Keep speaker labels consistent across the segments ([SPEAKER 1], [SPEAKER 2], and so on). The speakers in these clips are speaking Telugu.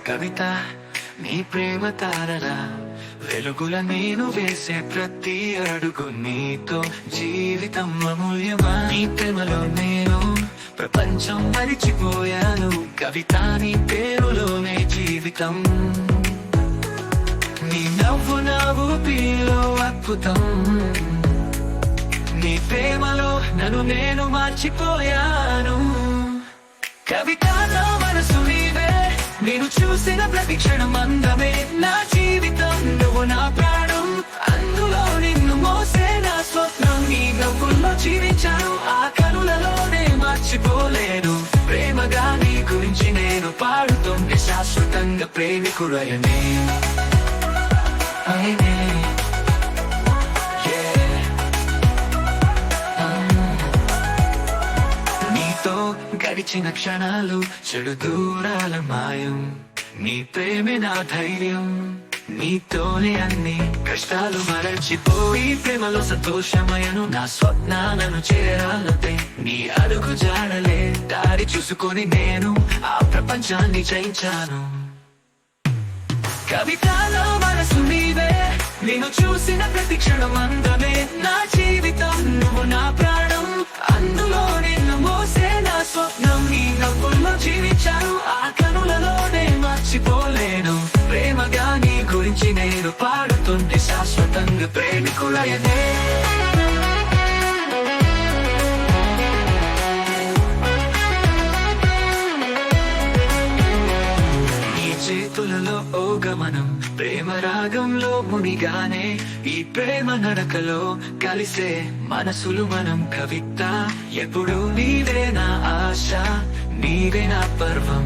[SPEAKER 1] కవిత నీ ప్రేమ తారలా వెలుగుల నేను వేసే ప్రతి అడుగు నీతో జీవితం అమూల్యమా నీ ప్రేమలో నేను ప్రపంచం మరిచిపోయాను కవిత నీ పేరులోనే జీవితం నీ నవ్వు నా ఊపిరిలో అద్భుతం నీ ప్రేమలో నన్ను నేను మార్చిపోయాను కవిత నా మనసు నీవే నేను చూసిన ప్రతి క్షణం అందమే నా జీవితం నువ్వు నా ప్రాణం అందులో నిన్ను మోసే నా స్వప్నం నీ నవ్వుల్లో జీవించాను ఆ కనులలోనే మర్చిపోలేను ప్రేమగా నీ గురించి నేను పాడుతుంటే శాశ్వతంగా ప్రేమికుడయనే నీతో గడిచిన క్షణాలు చెడు దూరాల మాయం నీ ప్రేమే నా ధైర్యం నీతోనే అన్ని కష్టాలు మరచిపోయి ప్రేమలో సంతోషమయను నా స్వప్నాలను చేరాలతే నీ అడుగు జాడలే దారి చూసుకొని నేను ఆ ప్రపంచాన్ని జయించాను కవితలో మనసు నీవే నేను చూసిన ప్రతి క్షణం అందమే నా జీవితం నువ్వు నా ప్రాణం అందులో నిన్ను మోసే నా స్వప్నం నీ నవ్వుల్లో జీవించాను ఆ కనులలోనే మర్చిపోలేను ప్రేమగా నీ గురించి నేను పాడుతుంటే శాశ్వతంగా ప్రేమికులయనే చేతులలో ఓ గమనం ప్రేమ రాగంలో మునిగానే ఈ ప్రేమ నడకలో కలిసే మనసులు మనం కవిత ఎప్పుడు నీవే నా ఆశ నీవే నా పర్వం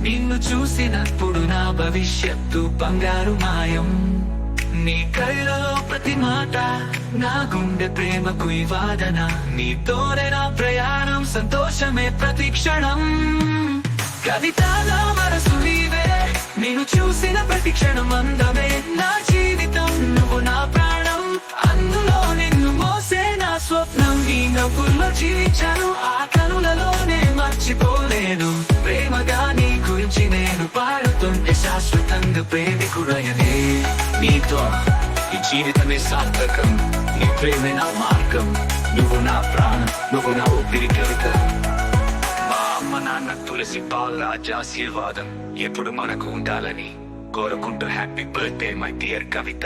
[SPEAKER 1] నిన్ను చూసినప్పుడు నా భవిష్యత్తు బంగారు మాయం నీ కళ్ళలో ప్రతి మాట నా గుండె ప్రేమకు ఈ వాదన నీతోనే నా ప్రయాణం సంతోషమే ప్రతి క్షణం కవితలో మనసు నీవే నేను చూసిన ప్రతి క్షణం అందమే నా జీవితం నువ్వు నా ప్రాణం అందులో నిన్ను మోసే నా స్వప్నం నీ నవ్వుల్లో జీవించాను ఆ కనులలోనే మర్చిపోలేను ప్రేమగా నీ గురించి నేను పాడుతుంటే శాశ్వతంగా ప్రేమికుడయనే నీతో ఈ జీవితమే సార్థకం నీ ప్రేమే నా మార్గం నువ్వు నా ప్రాణం నువ్వు నా ఊపిరి కవిత అమ్మ నాన్న తులసి బాలరాజ ఆశీర్వాదం ఎప్పుడు మనకు ఉండాలని కోరుకుంటూ happy birthday my dear Kavitha